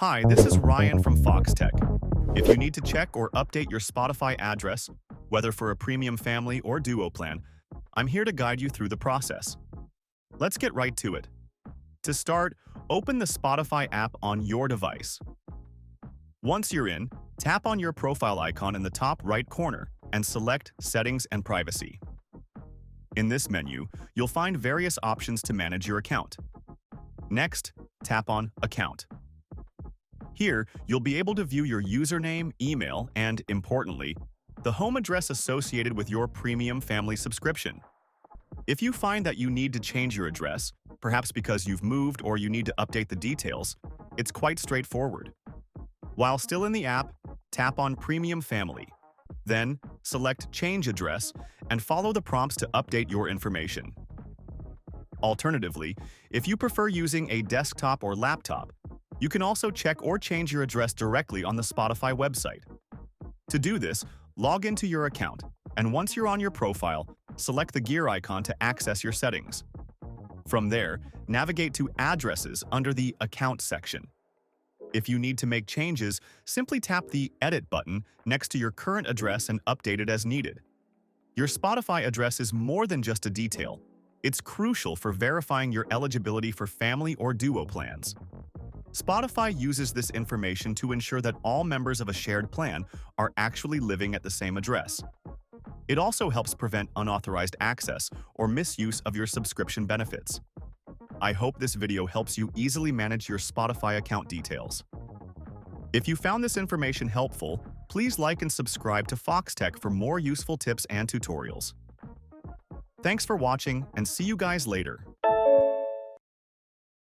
Hi, this is Ryan from Foxtecc. If you need to check or update your Spotify address, whether for a premium family or duo plan, I'm here to guide you through the process. Let's get right to it. To start, open the Spotify app on your device. Once you're in, tap on your profile icon in the top right corner and select Settings and Privacy. In this menu, you'll find various options to manage your account. Next, tap on Account. Here, you'll be able to view your username, email, and, importantly, the home address associated with your premium family subscription. If you find that you need to change your address, perhaps because you've moved or you need to update the details, it's quite straightforward. While still in the app, tap on Premium Family. Then, select Change Address and follow the prompts to update your information. Alternatively, if you prefer using a desktop or laptop, you can also check or change your address directly on the Spotify website. To do this, log into your account, and once you're on your profile, select the gear icon to access your settings. From there, navigate to Addresses under the Account section. If you need to make changes, simply tap the Edit button next to your current address and update it as needed. Your Spotify address is more than just a detail. It's crucial for verifying your eligibility for family or duo plans. Spotify uses this information to ensure that all members of a shared plan are actually living at the same address. It also helps prevent unauthorized access or misuse of your subscription benefits. I hope this video helps you easily manage your Spotify account details. If you found this information helpful, please like and subscribe to Foxtecc for more useful tips and tutorials. Thanks for watching, and see you guys later.